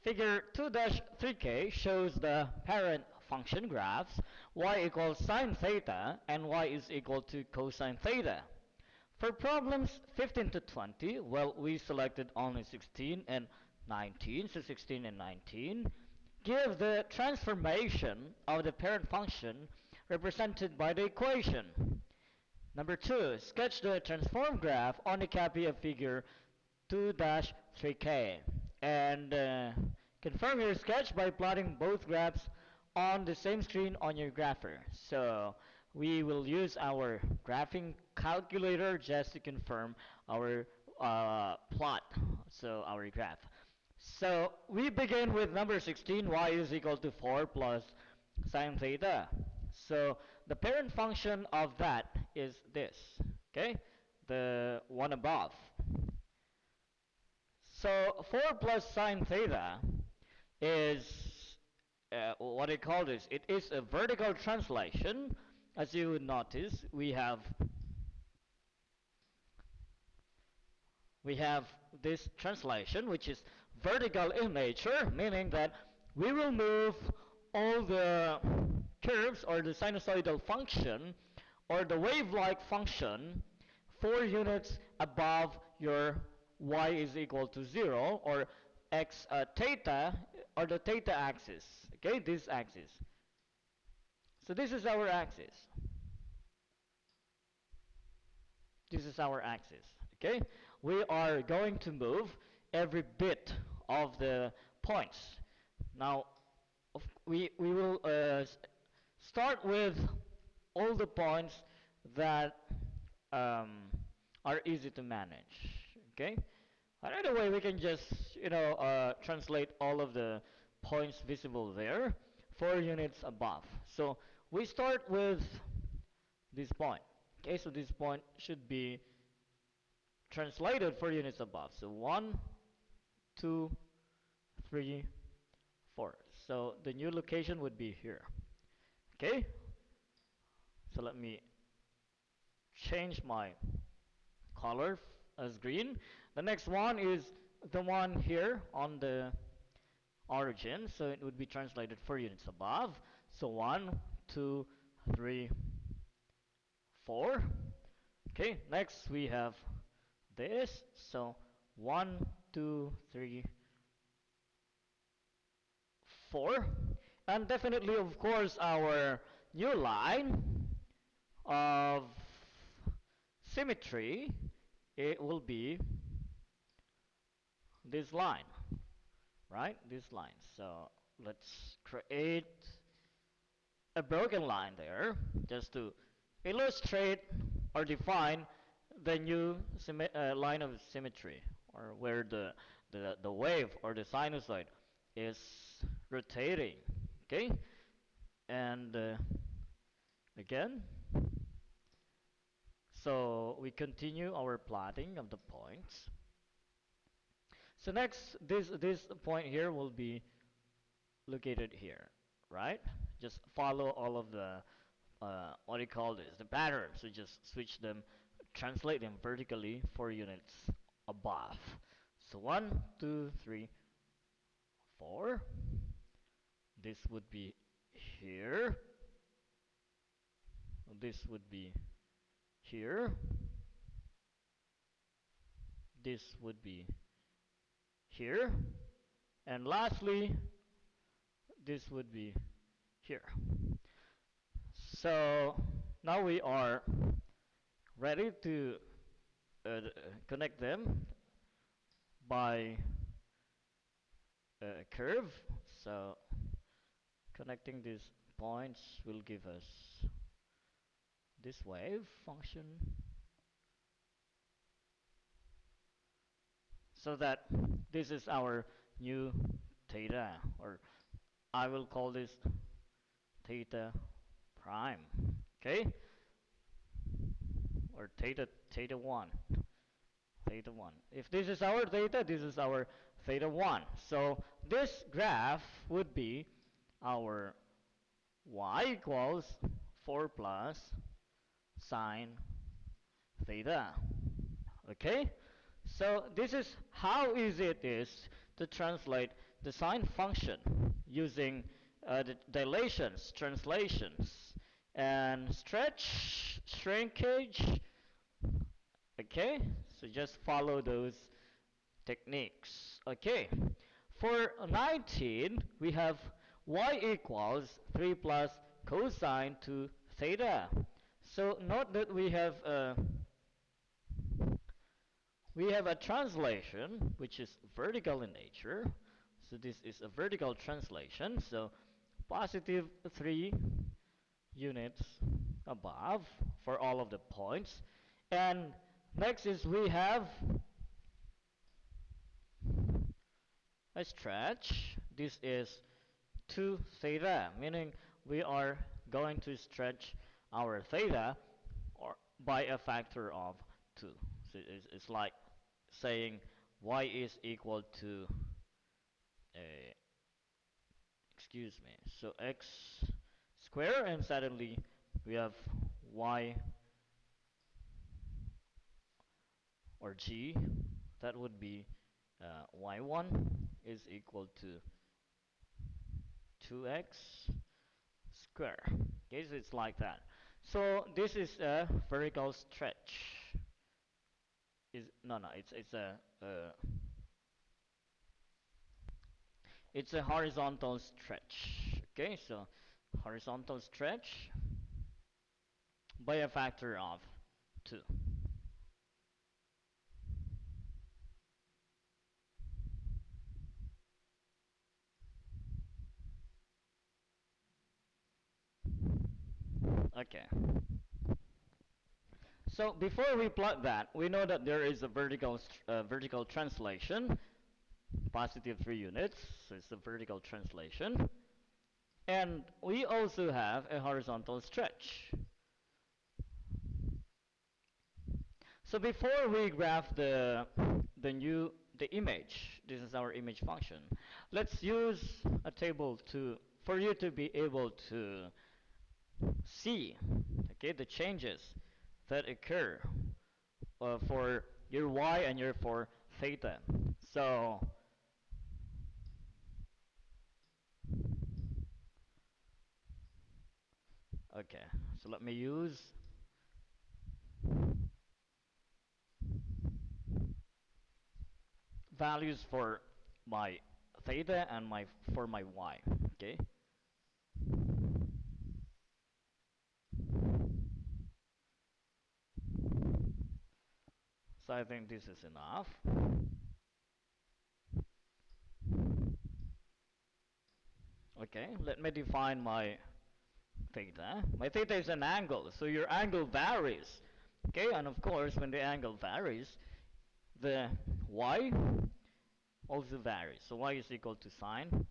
Figure 2-3K shows the parent function graphs y equals sine theta and y is equal to cosine theta. For problems 15 to 20, well, we selected only 16 and 19, so 16 and 19. Give the transformation of the parent function represented by the equation. Number 2, sketch the transform graph on a copy of figure 2-3K. And confirm your sketch by plotting both graphs on the same screen on your grapher. So we will use our graphing calculator just to confirm our plot, so our graph. So we begin with number 16, y is equal to 4 plus sine theta. So the parent function of that is this, okay? The one above. So 4 plus sine theta is what I call this. It is a vertical translation. As you would notice, we have this translation which is vertical in nature, meaning that we will move all the curves or the sinusoidal function or the wave-like function 4 units above your y is equal to 0 or x theta or the theta axis. Okay, this axis. So this is our axis. This is our axis. Okay, we are going to move every bit of the points. Now, we will start with all the points that are easy to manage. Okay. Another way we can just translate all of the points visible there 4 units above. So we start with this point. Okay, so this point should be translated 4 units above. So 1, 2, 3, 4. So the new location would be here. Okay, so let me change my color as green. The next one is the one here on the origin, so it would be translated 4 units above. So 1, 2, 3, 4. Okay, next we have this. So 1, 2, 3, 4. And definitely, of course, our new line of symmetry, it will be this line, right? This line. So let's create a broken line there just to illustrate or define the new line of symmetry, or where the wave or the sinusoid is rotating. Okay, and again, so we continue our plotting of the points. So next, this point here will be located here, right? Just follow all of the what do you call this? The patterns. So just switch them, translate them vertically 4 units above. So 1, 2, 3, 4. This would be here. This would be here. This would be here. And lastly, this would be here. So now we are ready to connect them by a curve. So connecting these points will give us this wave function, so that this is our new theta, or I will call this theta prime, okay, or theta 1, theta 1. If this is our theta, this is our theta 1. So this graph would be our y equals 4 plus sine theta. Okay, so this is how easy it is to translate the sine function using the dilations, translations, and stretch, shrinkage. Okay, so just follow those techniques. Okay, for 19, we have y equals 3 plus cosine to theta. So note that we have a translation which is vertical in nature. So this is a vertical translation. So positive 3 units above for all of the points. And next is we have a stretch. This is 2 theta, meaning we are going to stretch our theta or by a factor of 2. So it's like saying y is equal to excuse me, so x square, and suddenly we have y or g, that would be y1 is equal to 2x square. Okay, so it's like that. So this is a vertical stretch. Is no no it's a horizontal stretch. Okay, so horizontal stretch by a factor of 2. Okay. So before we plot that, we know that there is a vertical translation, positive 3 units, so it's a vertical translation. And we also have a horizontal stretch. So before we graph the image, this is our image function. Let's use a table for you to be able to see, okay, the changes that occur for your y and your for theta. So okay, so let me use values for my theta and for my y. Okay, so I think this is enough. Okay, let me define my theta. My theta is an angle, so your angle varies. Okay, and of course, when the angle varies, the y also varies. So y is equal to sine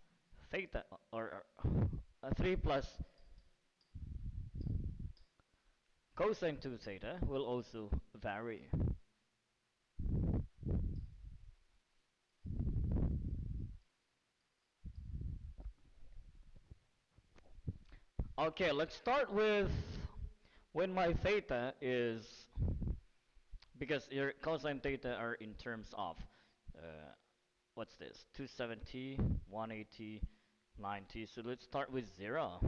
theta, or 3 plus cosine 2 theta will also vary. Okay, let's start with when my theta is, because your cosine theta are in terms of, what's this, 270, 180, 90. So let's start with 0.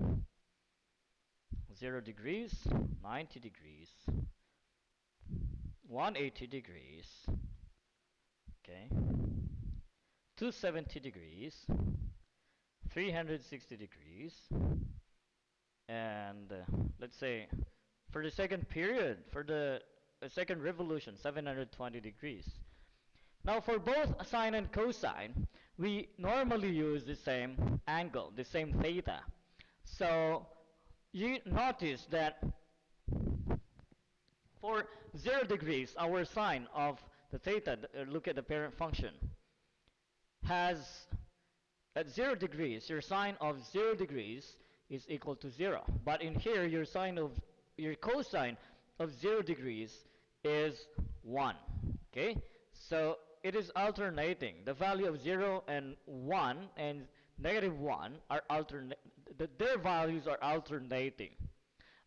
0 degrees, 90 degrees, 180 degrees, okay, 270 degrees, 360 degrees, and let's say for the second period, for the second revolution, 720 degrees. Now for both sine and cosine, we normally use the same angle, the same theta. So you notice that for 0 degrees, our sine of the theta, look at the parent function, has at 0 degrees, your sine of 0 degrees is equal to 0. But in here, your cosine of 0 degrees is 1. Okay? So it is alternating. The value of 0 and 1 and negative 1 are their values are alternating.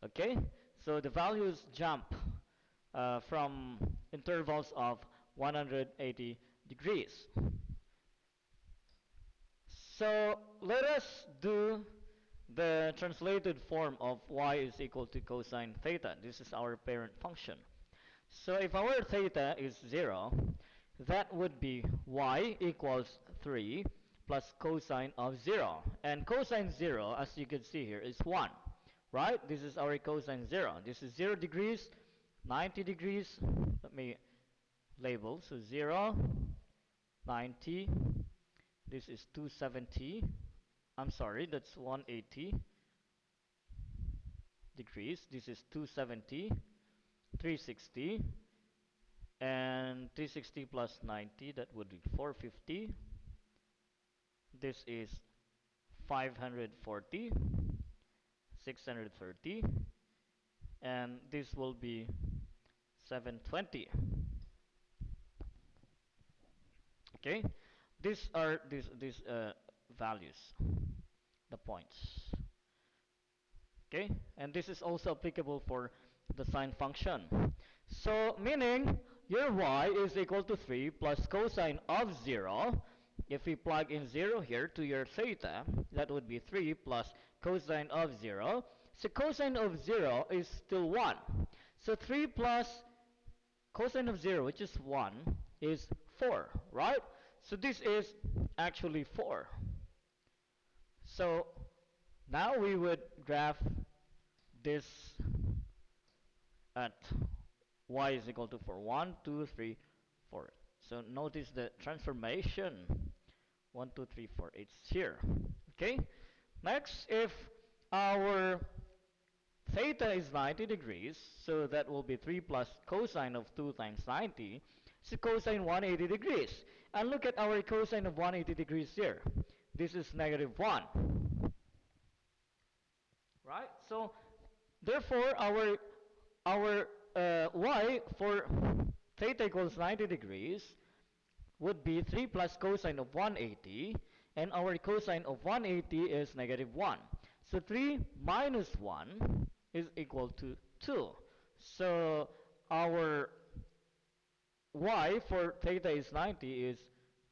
Okay? So the values jump from intervals of 180 degrees. So let us do the translated form of y is equal to cosine theta. This is our parent function. So if our theta is 0, that would be y equals 3 plus cosine of 0. And cosine 0, as you can see here, is 1. Right? This is our cosine 0. This is 0 degrees, 90 degrees. Let me label. So 0, 90. This is 270. I'm sorry, that's 180 degrees. This is 270, 360, and 360 plus 90, that would be 450. This is 540, 630, and this will be 720. Okay, these are these values, the points. Okay, and this is also applicable for the sine function. So meaning your y is equal to 3 plus cosine of 0. If we plug in 0 here to your theta, that would be 3 plus cosine of 0. So cosine of 0 is still 1. So 3 plus cosine of 0, which is 1, is 4, right? So this is actually 4. So now we would graph this at y is equal to 4. 1, 2, 3, 4. So notice the transformation. 1, 2, 3, 4. It's here. Okay? Next, if our theta is 90 degrees, so that will be 3 plus cosine of 2 times 90. So cosine 180 degrees. And look at our cosine of 180 degrees here. This is negative 1. Right? So therefore our y for theta equals 90 degrees would be 3 plus cosine of 180, and our cosine of 180 is negative 1. So 3 minus 1 is equal to 2. So our y for theta is 90 is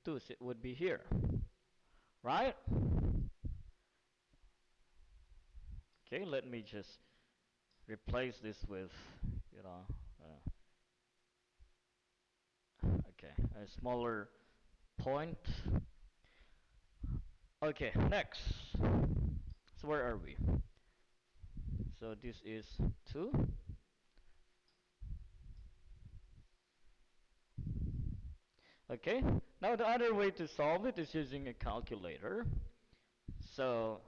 2, so it would be here. Right? Okay, let me just replace this with, you know, okay, a smaller point. Okay, next. So where are we? So this is 2. Okay, now the other way to solve it is using a calculator. So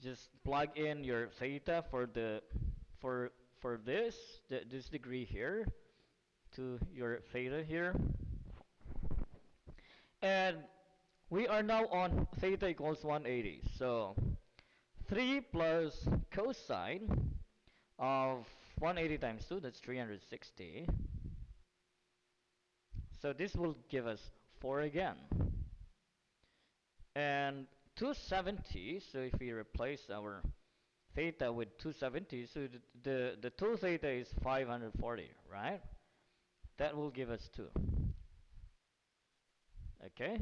just plug in your theta for the for this degree here to your theta here, and we are now on theta equals 180. So 3 plus cosine of 180 times 2, that's 360. So this will give us 4 again. And 270, so if we replace our theta with 270, so the 2 theta is 540, right? That will give us 2. Okay?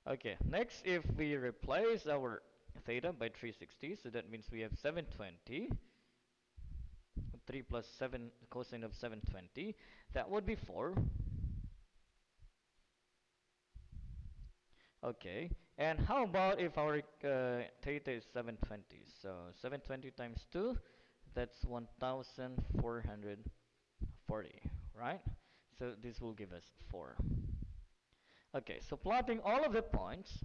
Okay, next if we replace our theta by 360, so that means we have 720. 3 plus 7 cosine of 720, that would be 4. Okay, and how about if our theta is 720? So 720 times 2, that's 1440, right? So this will give us 4. Okay, so plotting all of the points,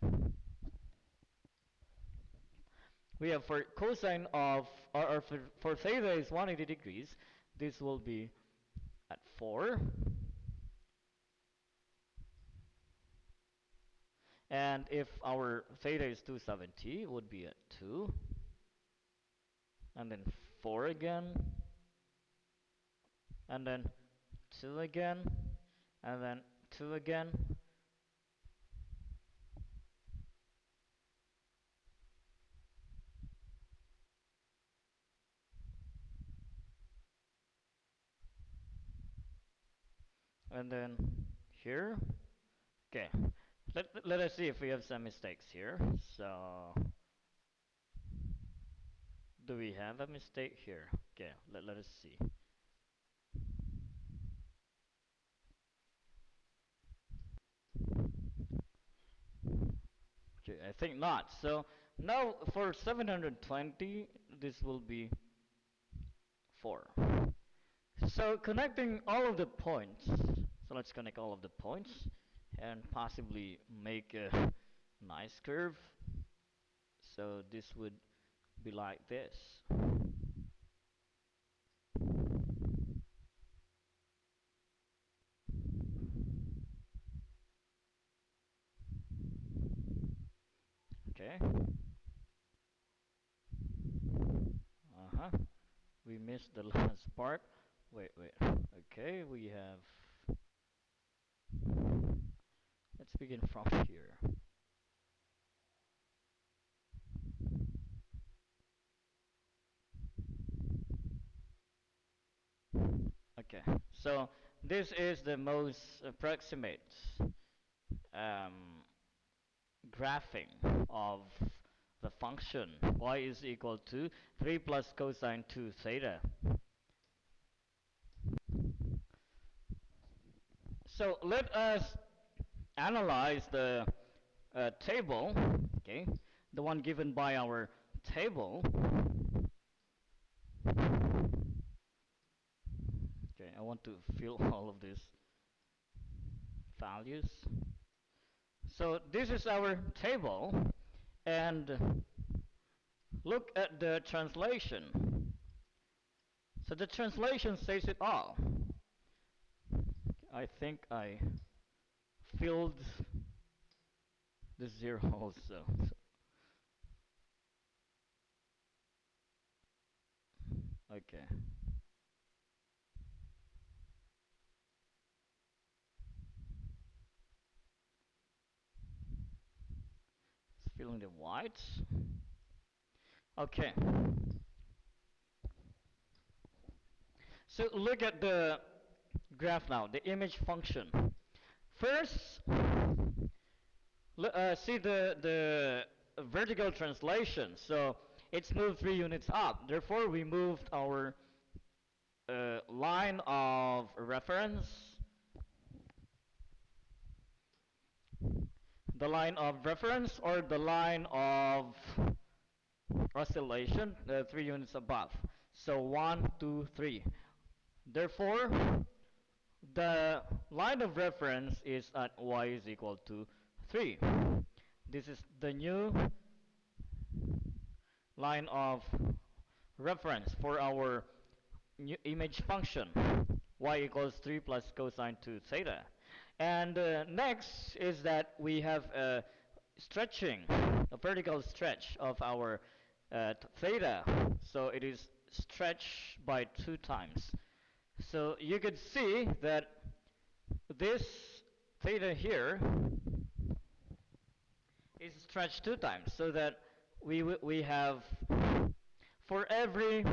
we have for cosine of, or for theta is 180 degrees, this will be at 4. And if our theta is 270, it would be at 2. And then 4 again. And then 2 again. And then 2 again. And then here. Okay. Let us see if we have some mistakes here. So, do we have a mistake here? Okay, let us see. Okay, I think not. So, now for 720, this will be 4. So, connecting all of the points. So, let's connect all of the points and possibly make a nice curve. So, this would be like this. Okay. Uh-huh. We missed the last part. Wait, wait. Okay, we have. Let's begin from here. Okay, so this is the most approximate um, graphing of the function y is equal to 3 plus cosine 2 theta. So let us analyze the table, okay, the one given by our table. Okay, I want to fill all of these values. So this is our table, and look at the translation. So the translation says it all. I think I filled the zero also. Okay. It's filling the whites. Okay. So look at the graph now, the image function. First, see the vertical translation. So it's moved 3 units up. Therefore, we moved our line of reference, the line of reference or the line of oscillation, 3 units above. So 1, 2, 3. Therefore, the line of reference is at y is equal to 3. This is the new line of reference for our new image function, y equals 3 plus cosine 2 theta. And next is that we have a stretching, a vertical stretch of our theta. So it is stretched by 2 times. So you could see that this theta here is stretched 2 times, so that we have, for every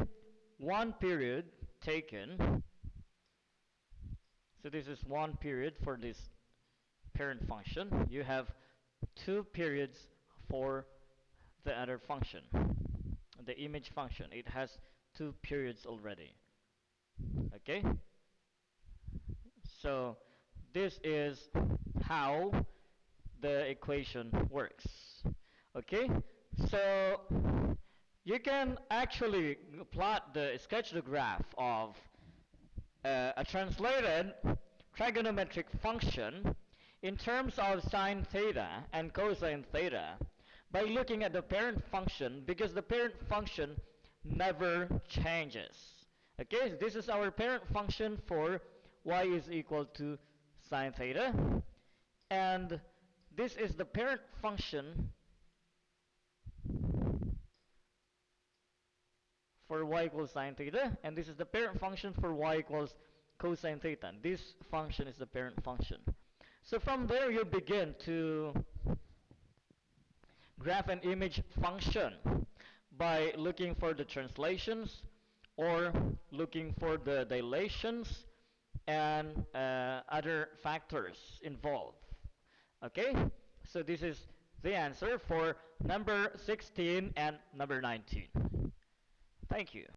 one period taken, so this is one period for this parent function, you have 2 periods for the other function, the image function. It has 2 periods already. Okay? So this is how the equation works. Okay? So you can actually sketch the graph of a translated trigonometric function in terms of sine theta and cosine theta by looking at the parent function, because the parent function never changes. Okay, this is our parent function for y is equal to sine theta, and this is the parent function for y equals sine theta, and this is the parent function for y equals cosine theta. This function is the parent function. So from there you begin to graph an image function by looking for the translations or looking for the dilations and other factors involved. Okay? So this is the answer for number 16 and number 19. Thank you.